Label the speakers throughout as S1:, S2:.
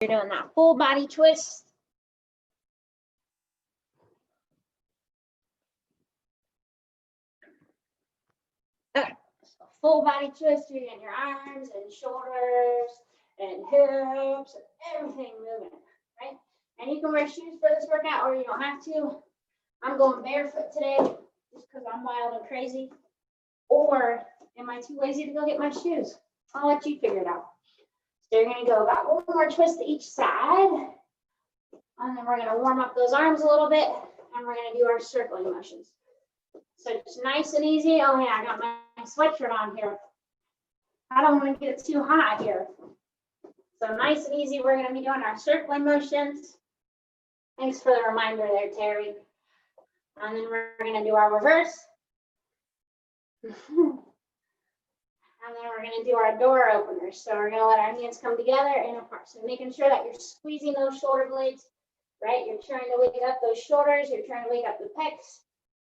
S1: You're doing that full body twist. Okay, so full body twist. You're getting your arms and shoulders and hips and everything moving, right? And you can wear shoes for this workout or you don't have to. I'm going barefoot today just because I'm wild and crazy. Or am I too lazy to go get my shoes? I'll let you figure it out. So you're going to go about one more twist to each side. And then we're going to warm up those arms a little bit. And we're going to do our circling motions. So just nice and easy. Oh yeah, I got my sweatshirt on here. I don't want to get it too hot here. So nice and easy, we're going to be doing our circling motions. Thanks for the reminder there, Terry. And then we're going to do our reverse. And then we're going to do our door openers. So we're going to let our hands come together and apart. So making sure that you're squeezing those shoulder blades, right? You're trying to wake up those shoulders. You're trying to wake up the pecs.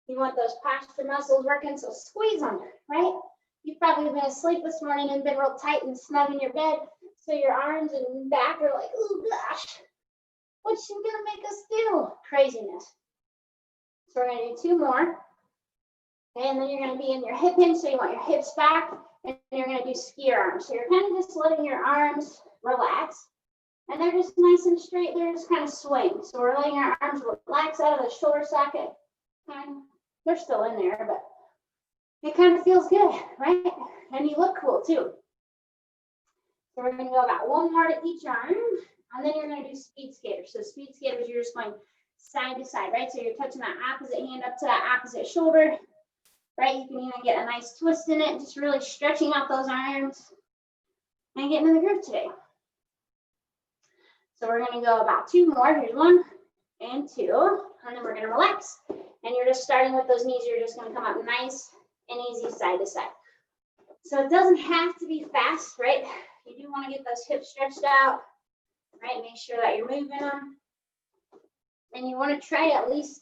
S1: You want those posture muscles working, so squeeze them, right? You've probably been asleep this morning and been real tight and snug in your bed. So your arms and back are like, oh gosh, what's she gonna make us do? Craziness. So we're gonna do two more. And then you're gonna be in your hip hinge, so you want your hips back, and you're gonna do skier arms. So you're kind of just letting your arms relax. And they're just nice and straight, they're just kind of swaying. So we're letting our arms relax out of the shoulder socket. They're still in there, but it kind of feels good, right? And you look cool too. So we're going to go about one more to each arm, and then you're going to do speed skaters. So speed skaters, you're just going side to side, right? So you're touching that opposite hand up to that opposite shoulder, right? You can even get a nice twist in it, just really stretching out those arms and getting in the groove today. So we're going to go about two more. Here's one and two, and then we're going to relax. And you're just starting with those knees. You're just going to come up nice and easy side to side. So it doesn't have to be fast, right? You do want to get those hips stretched out, right? Make sure that you're moving them. And you want to try to at least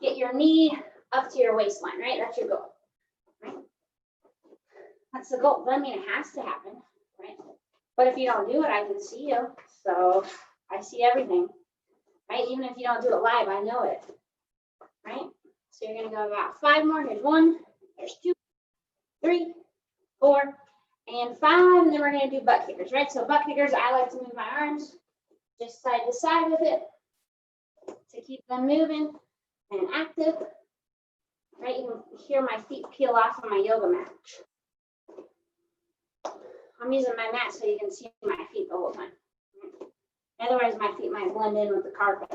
S1: get your knee up to your waistline, right? That's your goal, right? That's the goal. But I mean, it has to happen, right? But if you don't do it, I can see you. So I see everything, right? Even if you don't do it live, I know it, right? So you're going to go about five more. Here's one, there's two, 3, 4, and 5. And then we're going to do butt kickers, right? So butt kickers, I like to move my arms just side to side with it to keep them moving and active, right? You can hear my feet peel off of my yoga mat. I'm using my mat so you can see my feet the whole time. Otherwise, my feet might blend in with the carpet.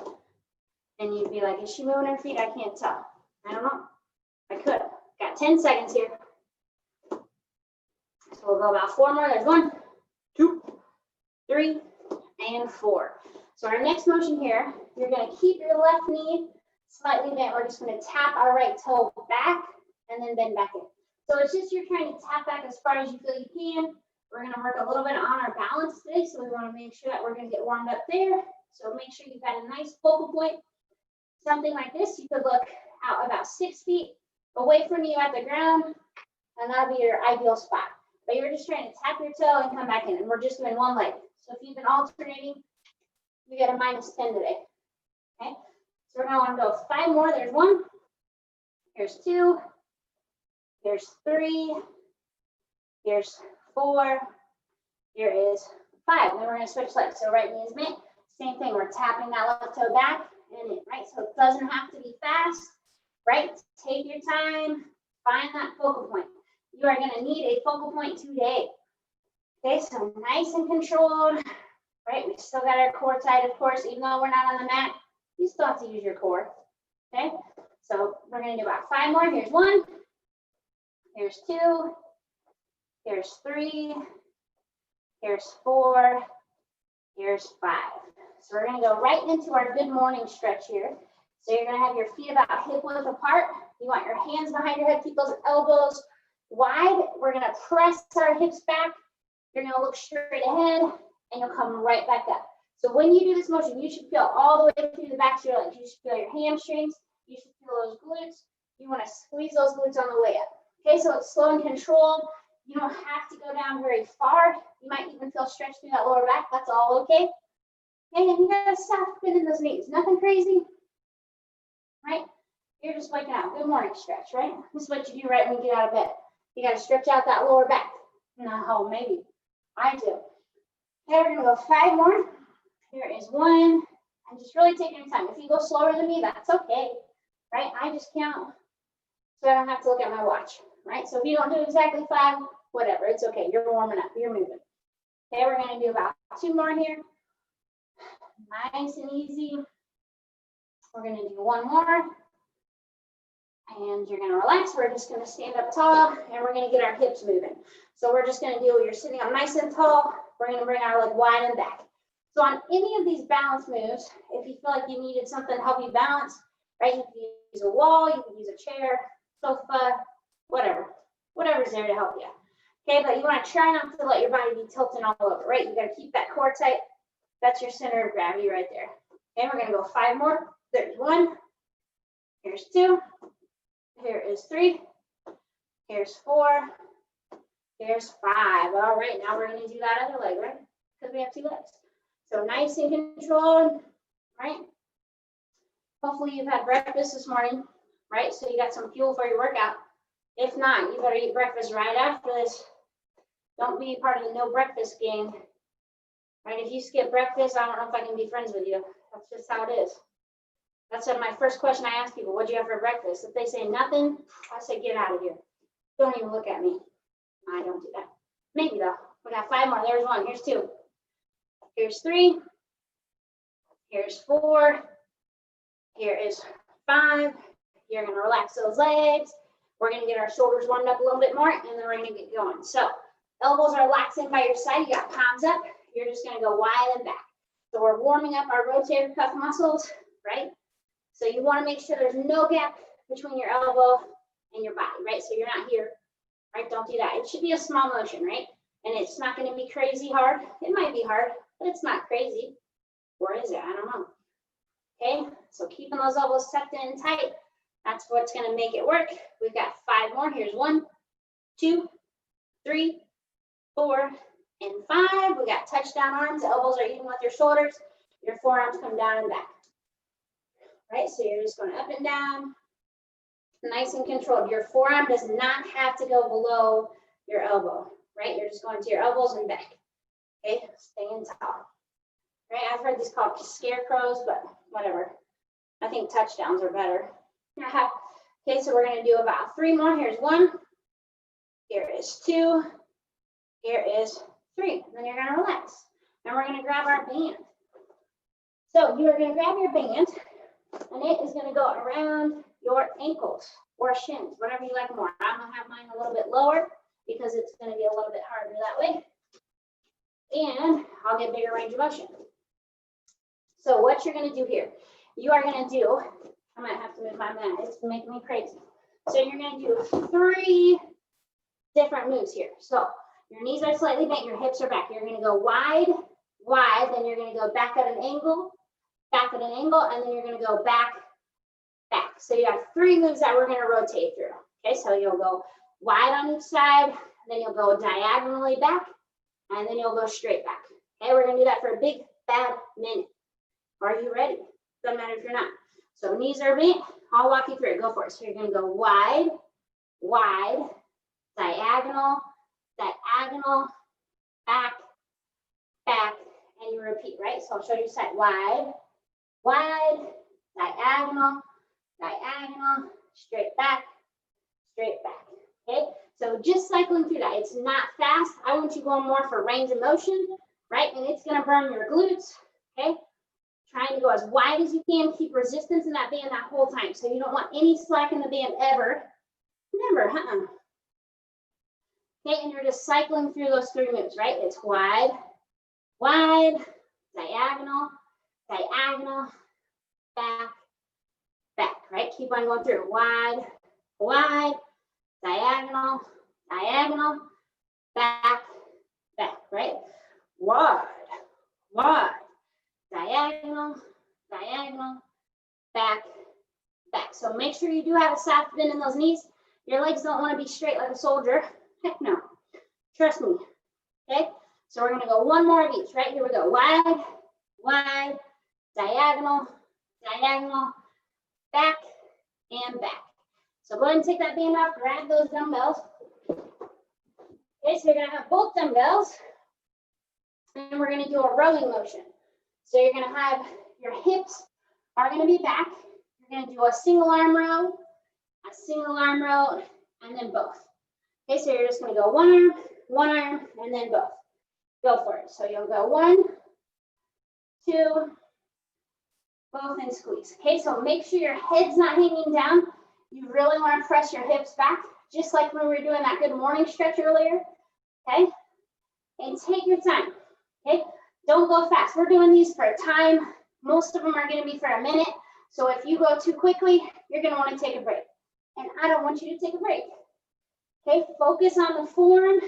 S1: And you'd be like, is she moving her feet? I can't tell. I don't know. I could. Got 10 seconds here. So we'll go about 4 more. There's 1, 2, 3, and 4. So our next motion here, you're going to keep your left knee slightly bent. We're just going to tap our right toe back and then bend back in. So it's just you're trying to tap back as far as you feel you can. We're going to work a little bit on our balance today. So we want to make sure that we're going to get warmed up there. So make sure you've got a nice focal point. Something like this, you could look out about 6 feet away from you at the ground, and that'll be your ideal spot. But you're just trying to tap your toe and come back in, and we're just doing one leg. So if you've been alternating, you get a -10 today. Okay, so we're going to go 5 more. There's 1, here's 2, here's 3, here's 4, here is 5. And then we're going to switch legs. So right knee is bent. Same thing, we're tapping that left toe back and in, right? So it doesn't have to be fast, right? Take your time, find that focal point. You are going to need a focal point today. Okay, so nice and controlled, right? We still got our core tight, of course, even though we're not on the mat, you still have to use your core. Okay, so we're going to do about 5 more. Here's 1, here's 2, here's 3, here's 4, here's 5. So we're going to go right into our good morning stretch here. So you're going to have your feet about hip width apart. You want your hands behind your head, keep those elbows wide. We're going to press our hips back. You're going to look straight ahead, and you'll come right back up. So when you do this motion, you should feel all the way through the back of your legs. You should feel your hamstrings. You should feel those glutes. You want to squeeze those glutes on the way up. Okay, so it's slow and controlled. You don't have to go down very far. You might even feel stretched through that lower back. That's all okay. Okay, and you got a soft bend in those knees. Nothing crazy, right? You're just waking up. Good morning stretch, right? This is what you do right when you get out of bed. You got to stretch out that lower back. No, maybe. I do. Okay, we're going to go 5 more. Here is 1. And just really taking your time. If you go slower than me, that's okay, right? I just count so I don't have to look at my watch, right? So if you don't do exactly 5, whatever, it's okay. You're warming up. You're moving. Okay, we're going to do about 2 more here. Nice and easy. We're going to do 1 more. And you're going to relax. We're just going to stand up tall, and we're going to get our hips moving. So we're just going to do, you're sitting up nice and tall. We're going to bring our leg wide and back. So on any of these balance moves, if you feel like you needed something to help you balance, right, you can use a wall, you can use a chair, sofa, whatever's there to help you. Okay, but you want to try not to let your body be tilting all over, right? You got to keep that core tight. That's your center of gravity right there. Okay, we're going to go 5 more. There's 1. Here's 2. Here is 3. Here's 4. Here's 5. All right, now we're going to do that other leg, right? Because we have 2 legs. So nice and controlled, right? Hopefully you've had breakfast this morning, right? So you got some fuel for your workout. If not, you better eat breakfast right after this. Don't be part of the no breakfast gang, right? If you skip breakfast, I don't know if I can be friends with you. That's just how it is. That's my first question I ask people, what'd you have for breakfast? If they say nothing, I say, get out of here. Don't even look at me. I don't do that. Maybe though. We got 5 more. There's 1. Here's 2. Here's 3. Here's 4. Here is 5. You're going to relax those legs. We're going to get our shoulders warmed up a little bit more, and then we're going to get going. So elbows are relaxing by your side. You got palms up. You're just going to go wide and back. So we're warming up our rotator cuff muscles, right? So you want to make sure there's no gap between your elbow and your body, right? So you're not here, right? Don't do that. It should be a small motion, right? And it's not going to be crazy hard. It might be hard, but it's not crazy. Or is it? I don't know. Okay, so keeping those elbows tucked in tight, that's what's going to make it work. We've got 5 more. Here's 1, 2, 3, 4, and 5. We got touchdown arms. Elbows are even with your shoulders. Your forearms come down and back. Right, so you're just going up and down, nice and controlled. Your forearm does not have to go below your elbow, right? You're just going to your elbows and back. Okay, staying tall. Right, I've heard these called scarecrows, but whatever. I think touchdowns are better. Okay, so we're going to do about 3 more. Here's 1. Here is 2. Here is 3. And then you're going to relax. And we're going to grab our band. So you are going to grab your band, and it is going to go around your ankles or shins, whatever you like more. I'm going to have mine a little bit lower because it's going to be a little bit harder that way. And I'll get bigger range of motion. So what you're going to do here, you are going to do, I might have to move my mat. It's making me crazy. So you're going to do 3 different moves here. So your knees are slightly bent, your hips are back. You're going to go wide, wide, then you're going to go back at an angle, and then you're going to go back, back. So you have 3 moves that we're going to rotate through. Okay, so you'll go wide on each side, then you'll go diagonally back, and then you'll go straight back. Okay, we're going to do that for a big, bad minute. Are you ready? Doesn't matter if you're not. So knees are bent. I'll walk you through it. Go for it. So you're going to go wide, wide, diagonal, diagonal, back, back, and you repeat, right? So I'll show you side. Wide, wide, diagonal, diagonal, straight back, straight back. Okay? So just cycling through that. It's not fast. I want you going more for range of motion, right? And it's going to burn your glutes, okay? Trying to go as wide as you can. Keep resistance in that band that whole time. So you don't want any slack in the band ever. Never, Okay, and you're just cycling through those 3 moves, right? It's wide, wide, diagonal, diagonal, back, back, right? Keep on going through. Wide, wide, diagonal, diagonal, back, back, right? Wide, wide, diagonal, diagonal, back, back. So make sure you do have a soft bend in those knees. Your legs don't want to be straight like a soldier. Heck no. Trust me. Okay? So we're going to go 1 more of each, right? Here we go. Wide, wide, diagonal, diagonal, back, and back. So go ahead and take that band off, grab those dumbbells. Okay, so you're gonna have both dumbbells, and we're gonna do a rowing motion. So you're gonna have your hips are gonna be back. You're gonna do a single arm row, and then both. Okay, so you're just gonna go one arm, and then both. Go for it. So you'll go 1, 2, both, and squeeze. Okay, so make sure your head's not hanging down. You really want to press your hips back, just like when we were doing that good morning stretch earlier. Okay, and take your time. Okay, don't go fast. We're doing these for a time. Most of them are going to be for a minute. So if you go too quickly, you're going to want to take a break. And I don't want you to take a break. Okay, focus on the form,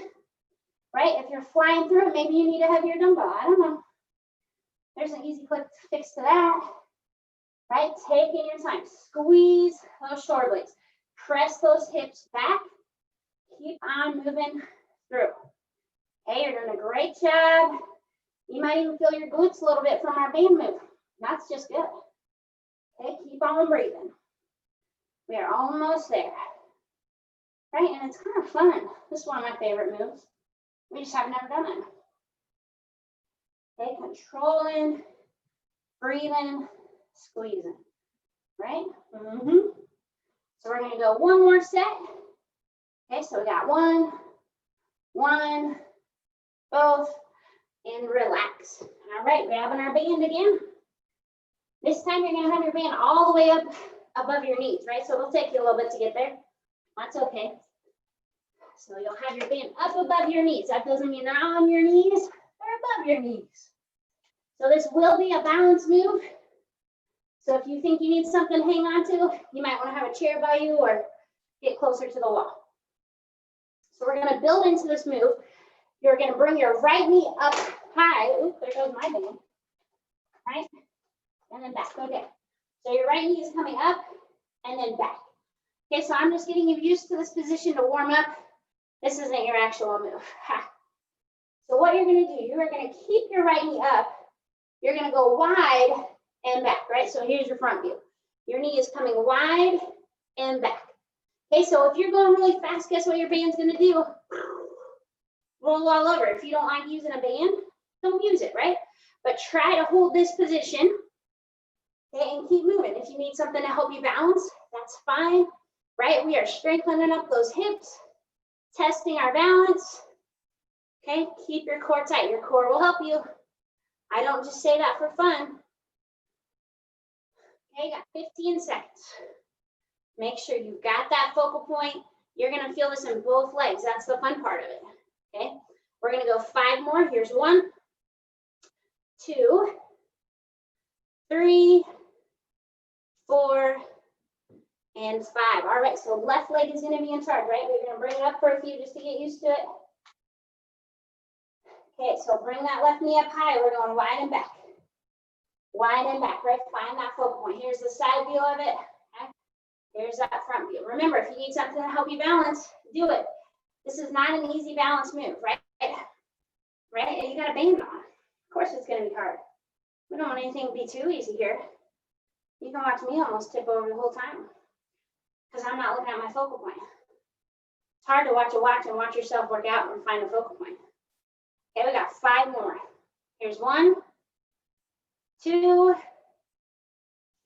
S1: right? If you're flying through it, maybe you need a heavier dumbbell. I don't know. There's an easy quick fix to that, right? Taking your time. Squeeze those shoulder blades. Press those hips back. Keep on moving through. Okay, you're doing a great job. You might even feel your glutes a little bit from our band move. That's just good. Okay, keep on breathing. We are almost there. Right, and it's kind of fun. This is one of my favorite moves. We just have never done it. Okay, controlling, breathing, squeezing. Right? So we're gonna go one more set. Okay, so we got one, both, and relax. All right, grabbing our band again. This time you're gonna have your band all the way up above your knees, right? So it'll take you a little bit to get there. That's okay. So you'll have your band up above your knees. That doesn't mean they're on your knees, they're above your knees. So this will be a balance move. So if you think you need something to hang on to, you might want to have a chair by you or get closer to the wall. So we're going to build into this move. You're going to bring your right knee up high. Oop, there goes my band. Right? And then back. Okay. So your right knee is coming up and then back. Okay, so I'm just getting you used to this position to warm up. This isn't your actual move. Ha. So what you're going to do, you're going to keep your right knee up. You're going to go wide and back, right? So here's your front view. Your knee is coming wide and back. Okay, so if you're going really fast, guess what your band's going to do? Roll all over. If you don't like using a band, don't use it, right? But try to hold this position, okay, and keep moving. If you need something to help you balance, that's fine, right? We are strengthening up those hips, testing our balance. Okay, keep your core tight. Your core will help you. I don't just say that for fun. Okay, got 15 seconds. Make sure you got that focal point. You're gonna feel this in both legs. That's the fun part of it, okay? We're gonna go 5 more. Here's 1, 2, 3, 4, and 5. All right, so left leg is gonna be in charge, right? We're gonna bring it up for a few just to get used to it. Okay, so bring that left knee up high. We're going wide and back. Wide and back, right? Find that focal point. Here's the side view of it. Okay? Here's that front view. Remember, if you need something to help you balance, do it. This is not an easy balance move, right? Right? And you got a band on. Of course it's going to be hard. We don't want anything to be too easy here. You can watch me almost tip over the whole time because I'm not looking at my focal point. It's hard to watch a watch and watch yourself work out and find a focal point. Okay, we got 5 more. Here's 1, 2,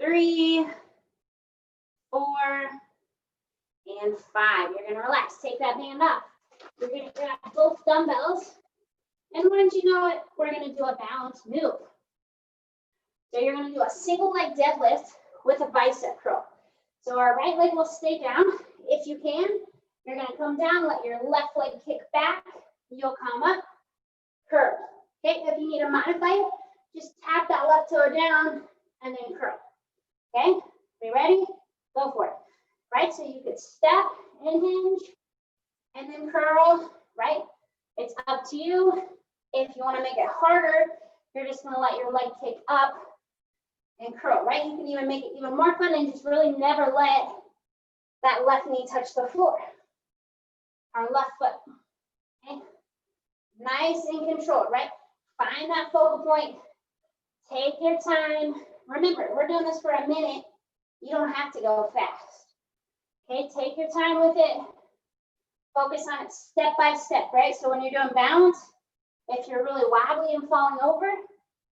S1: 3, 4, and 5. You're gonna relax. Take that band off. You're gonna grab both dumbbells, and once you know it, we're gonna do a balance move. So you're gonna do a single leg deadlift with a bicep curl. So our right leg will stay down. If you can, you're gonna come down, let your left leg kick back. You'll come up, curl. Okay, if you need to modify it, just tap that left toe down and then curl. Okay, we ready? Go for it. Right, so you could step and hinge and then curl, right? It's up to you. If you want to make it harder, you're just going to let your leg kick up and curl, right? You can even make it even more fun and just really never let that left knee touch the floor. Our left foot, okay? Nice and controlled, right? Find that focal point, Take your time. Remember, we're doing this for a minute. You don't have to go fast. Okay, take your time with it. Focus on it step by step, right? So when you're doing balance, if you're really wobbly and falling over,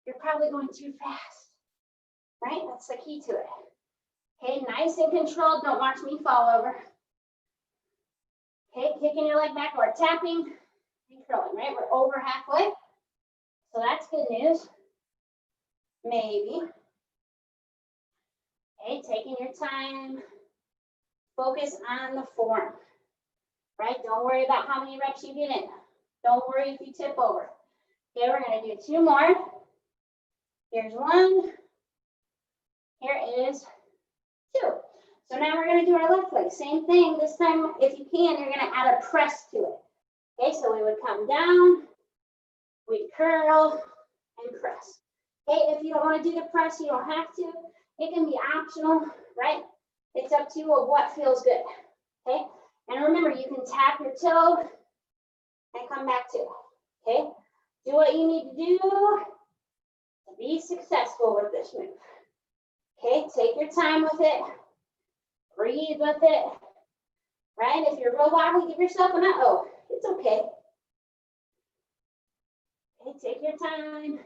S1: you're probably going too fast, right? That's the key to it. Okay, nice and controlled. Don't watch me fall over. Okay, kicking your leg back or tapping and curling, right? We're over halfway. So that's good news. Maybe. Okay, taking your time. Focus on the form, right? Don't worry about how many reps you get in. Don't worry if you tip over. Okay, we're going to do 2 more. Here's 1. Here is 2. So now we're going to do our left leg. Same thing. This time, if you can, you're going to add a press to it. Okay, so we would come down, we curl, and press. Okay, if you don't want to do the press, you don't have to. It can be optional, right? It's up to you of what feels good. Okay, and remember, you can tap your toe and come back to it. Okay, do what you need to do to be successful with this move. Okay, take your time with it. Breathe with it, right? If you're real wobbly, give yourself an uh-oh. It's okay. Okay, take your time.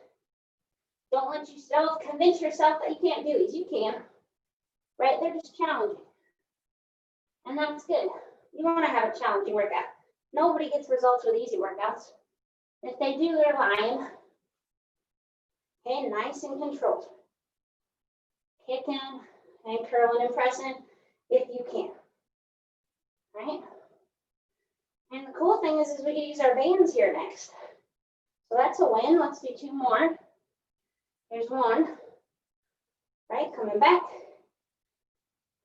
S1: Don't let yourself convince yourself that you can't do these. You can, right? They're just challenging. And that's good. You want to have a challenging workout. Nobody gets results with easy workouts. If they do, they're lying. Okay, nice and controlled. Kicking and curling and pressing if you can, right? And the cool thing is we can use our bands here next. So that's a win. Let's do 2 more. Here's 1, right? Coming back.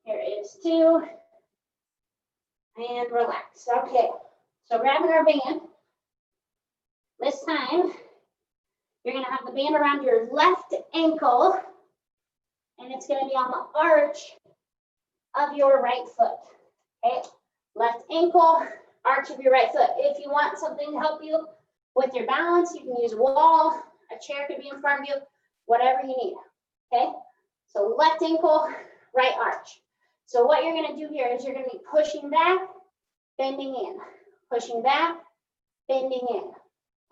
S1: Here is 2. And relax. Okay. So grabbing our band. This time, you're going to have the band around your left ankle. And it's going to be on the arch of your right foot. Okay. Left ankle, arch of your right foot. If you want something to help you with your balance, you can use a wall. A chair could be in front of you. Whatever you need. Okay. So left ankle, right arch. So what you're going to do here is you're going to be pushing back, bending in, pushing back, bending in.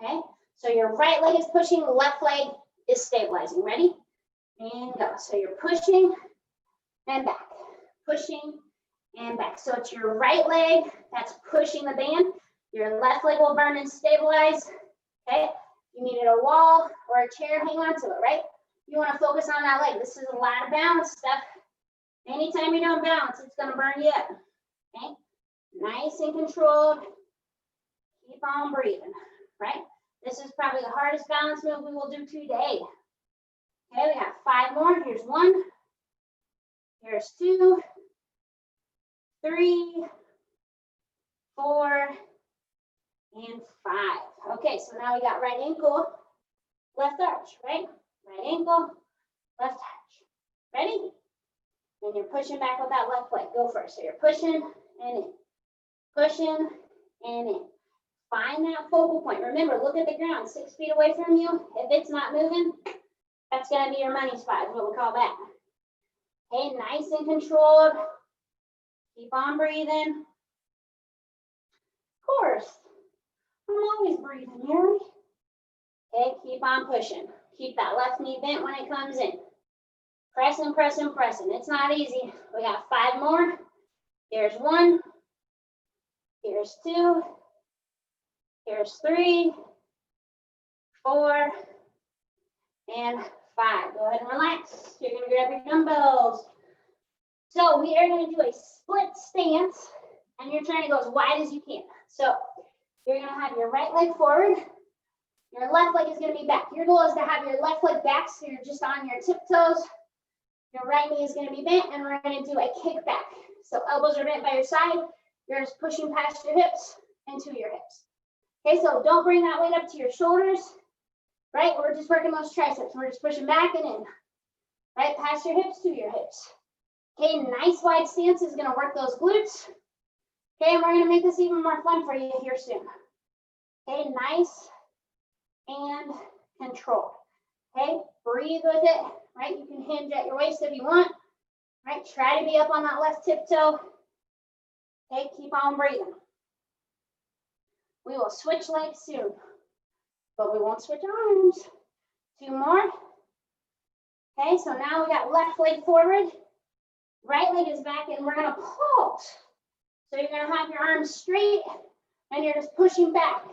S1: Okay, so your right leg is pushing, left leg is stabilizing. Ready? And go. So you're pushing and back, pushing and back. So it's your right leg that's pushing the band. Your left leg will burn and stabilize. Okay, if you needed a wall or a chair, hang on to it, right? You want to focus on that leg. This is a lot of balance stuff. Anytime you're doing balance, it's going to burn you up. Okay, nice and controlled. Keep on breathing, right? This is probably the hardest balance move we will do today. Okay, we got 5 more. Here's 1. Here's 2, 3, 4, and 5. Okay, so now we got right ankle, left arch, right? Right ankle, left arch. Ready? And you're pushing back with that left leg. Go first. So you're pushing and in. Pushing and in. Find that focal point. Remember, look at the ground 6 feet away from you. If it's not moving, that's going to be your money spot, is what we call that. Okay, nice and controlled. Keep on breathing. Of course. I'm always breathing, Mary. Okay, keep on pushing. Keep that left knee bent when it comes in. Pressing, pressing, pressing. It's not easy. We got 5 more. Here's 1. Here's 2. Here's 3, 4, and 5. Go ahead and relax. You're going to grab your dumbbells. So we are going to do a split stance, and you're trying to go as wide as you can. So you're going to have your right leg forward. Your left leg is going to be back. Your goal is to have your left leg back, so you're just on your tiptoes. Your right knee is going to be bent, and we're going to do a kick back. So elbows are bent by your side. You're just pushing past your hips into your hips. Okay, so don't bring that weight up to your shoulders, right? We're just working those triceps. We're just pushing back and in, right? Past your hips to your hips. Okay, nice wide stance is going to work those glutes. Okay, and we're going to make this even more fun for you here soon. Okay, nice and controlled. Okay, breathe with it, right? You can hinge at your waist if you want, right? Try to be up on that left tiptoe. Okay, keep on breathing. We will switch legs soon, but we won't switch arms. 2 more. Okay, so now we got left leg forward, right leg is back, and we're gonna pulse. So you're gonna have your arms straight, and you're just pushing back.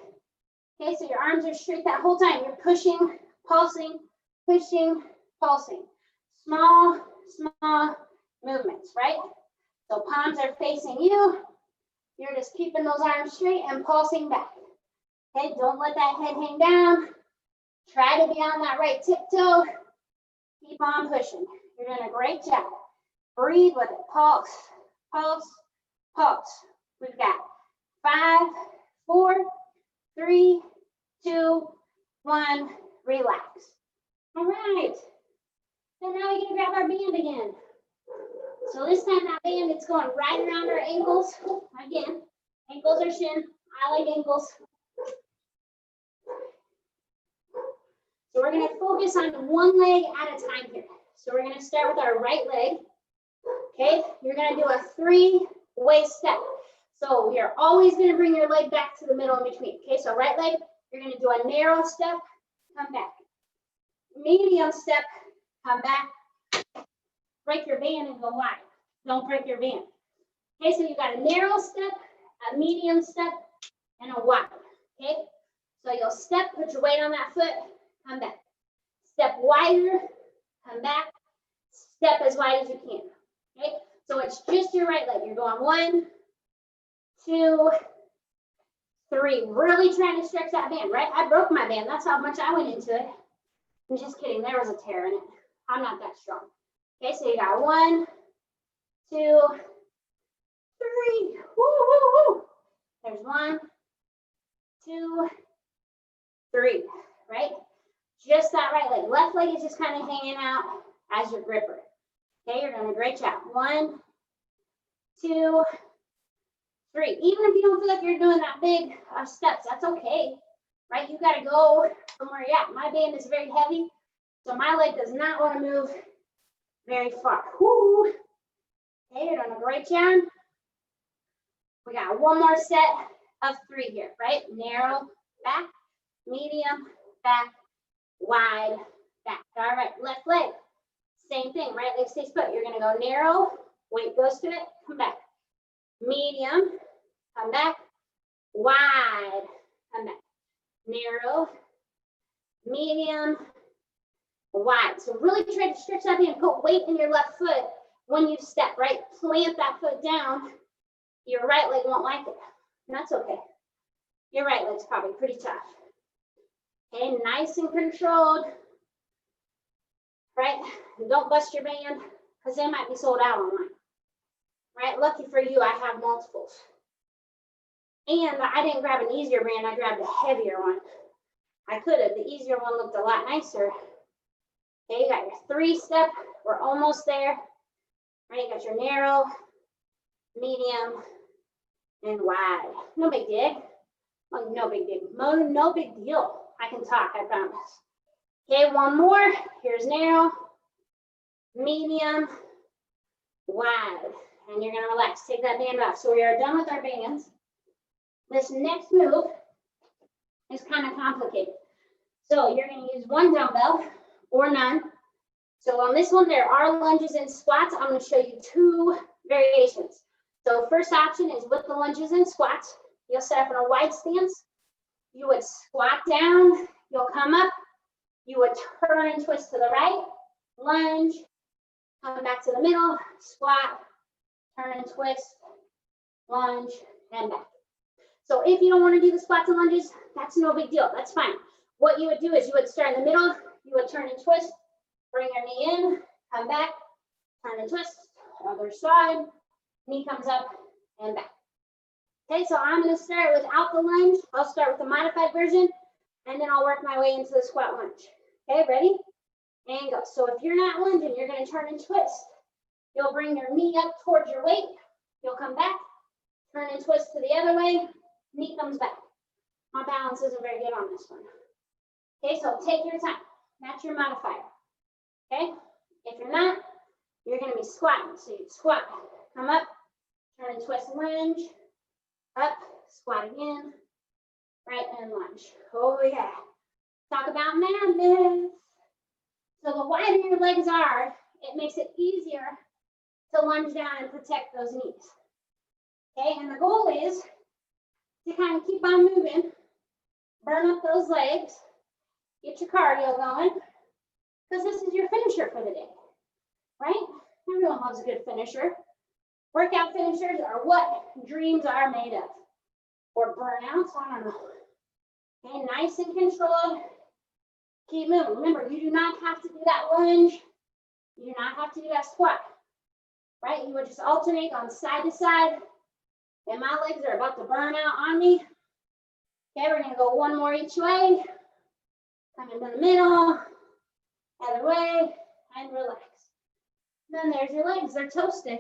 S1: Okay, so your arms are straight that whole time. You're pushing, pulsing, pushing, pulsing. Small, small movements, right? So palms are facing you. You're just keeping those arms straight and pulsing back. Okay, don't let that head hang down. Try to be on that right tiptoe. Keep on pushing. You're doing a great job. Breathe with it. Pulse, pulse, pulse. We've got 5, 4, 3, 2, 1. Relax. All right. So now we can grab our band again. So this time that band, it's going right around our ankles. Again, ankles are shin. I like ankles. So we're going to focus on one leg at a time here. So we're going to start with our right leg. Okay, you're going to do a 3-way step. So we are always going to bring your leg back to the middle in between. Okay, so right leg, you're going to do a narrow step, come back. Medium step, come back. Break your band and go wide. Don't break your band. Okay, so you got a narrow step, a medium step, and a wide. Okay, so you'll step, put your weight on that foot, come back. Step wider, come back. Step as wide as you can. Okay, so it's just your right leg. You're going 1, 2, 3. Really trying to stretch that band, right? I broke my band. That's how much I went into it. I'm just kidding. There was a tear in it. I'm not that strong. Okay, so you got 1, 2, 3. Woo, woo, woo. There's 1, 2, 3, right? Just that right leg. Left leg is just kind of hanging out as your gripper. Okay, you're doing a great job. 1, 2, 3. Even if you don't feel like you're doing that big of steps, that's okay, right? You got to go from where you're at. My band is very heavy, so my leg does not want to move very far. Woo. Okay, you're doing a great job. We got one more set of 3 here, right? Narrow, back, medium, back, wide, back. All right, left leg. Same thing, right leg stays put. You're going to go narrow, weight goes to it, come back. Medium, come back. Wide, come back. Narrow, medium, wide. So really try to stretch that band, put weight in your left foot when you step, right? Plant that foot down. Your right leg won't like it. And that's okay. Your right leg's probably pretty tough. Okay, nice and controlled. Right? And don't bust your band because they might be sold out online. Right? Lucky for you, I have multiples. And I didn't grab an easier band, I grabbed a heavier one. I could have. The easier one looked a lot nicer. Okay, you got your 3-step. We're almost there. Right, you got your narrow, medium, and wide. No big deal. Oh, no big deal. No big deal. I can talk, I promise. Okay, one more. Here's narrow, medium, wide. And you're gonna relax. Take that band off. So we are done with our bands. This next move is kind of complicated. So you're gonna use one dumbbell or none. So on this one, there are lunges and squats. I'm gonna show you 2 variations. So first option is with the lunges and squats. You'll set up in a wide stance. You would squat down, you'll come up, you would turn and twist to the right, lunge, come back to the middle, squat, turn and twist, lunge, and back. So if you don't want to do the squats and lunges, that's no big deal, that's fine. What you would do is you would start in the middle, you would turn and twist, bring your knee in, come back, turn and twist, other side, knee comes up and back. Okay, so I'm going to start without the lunge. I'll start with the modified version, and then I'll work my way into the squat lunge. Okay, ready? And go. So if you're not lunging, you're going to turn and twist. You'll bring your knee up towards your weight. You'll come back, turn and twist to the other way. Knee comes back. My balance isn't very good on this one. Okay, so take your time. That's your modifier. Okay? If you're not, you're going to be squatting. So you squat, come up, turn and twist lunge, up, squat again, right, and lunge. Oh, yeah. Talk about madness. So the wider your legs are, it makes it easier to lunge down and protect those knees. Okay, and the goal is to kind of keep on moving, burn up those legs, get your cardio going, because this is your finisher for the day, right? Everyone loves a good finisher. Workout finishers are what dreams are made of, or burnouts, I don't know. Okay, nice and controlled. Keep moving. Remember, you do not have to do that lunge. You do not have to do that squat, right? You would just alternate on side to side. And my legs are about to burn out on me. Okay, we're gonna go one more each way. Come into the middle, other way, and relax. Then there's your legs, they're toasted.